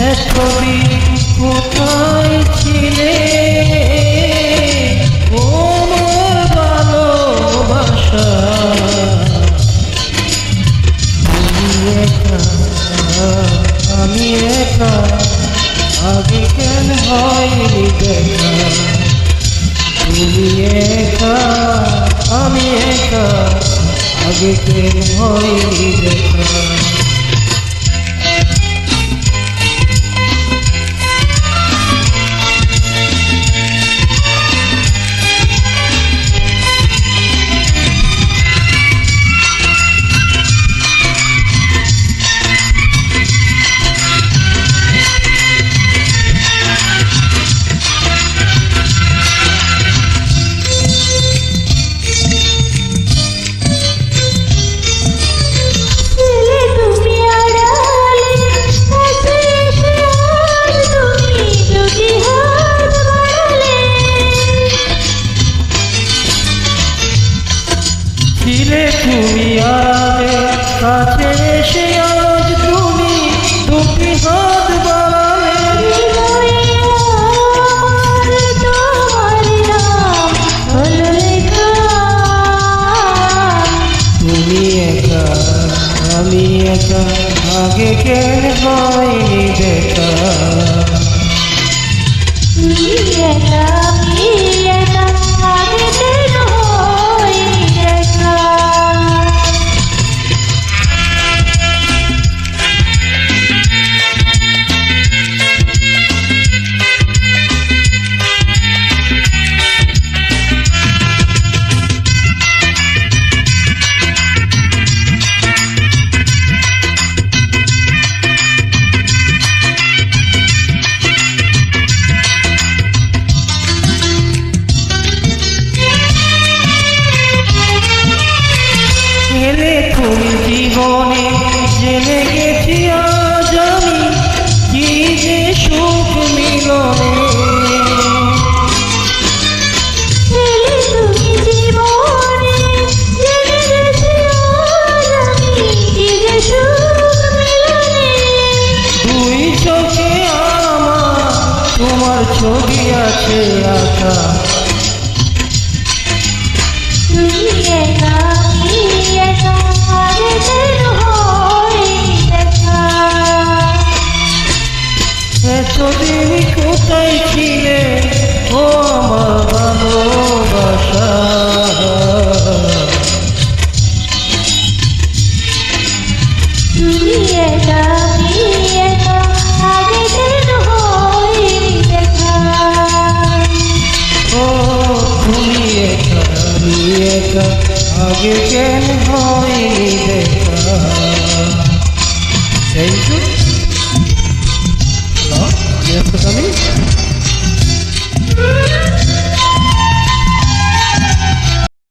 এতদিন কোথায় ছিলে ও মোর ভালোবাসা? আমি একা আগে কেন হয়নি দেখা? তুমি একা আমি একা আগে কেন হয়নি দেখা? ছিলে তুমি আগে কাছে এসে আজ তুমি দুটি হাত বাড়ালে। তুমি একা আমি একা আগে কেন হয়নি দেখা? তুমি একা আমি একা আগে কেন হয়নি দেখা? তুমি জীবনে জেনে গেছি আজ আমি কি যে সুখ মিলনে। তুমি জীবনে জেনে গেছি আজ আমি কি যে সুখ মিলনে। দুই চোখে আমার তোমার ছবি আছে আঁকা। তুমি একা আমি একা আগে কেন হয়নি দেখা? এতদিন কোথায় ছিলে ও আমার ভালোবাসা? তুমি একা আমি একা আগে কেন হয়নি দেখা? ও তুমি একা আমি একা আগে কেন হয়নি দেখা? Thank you.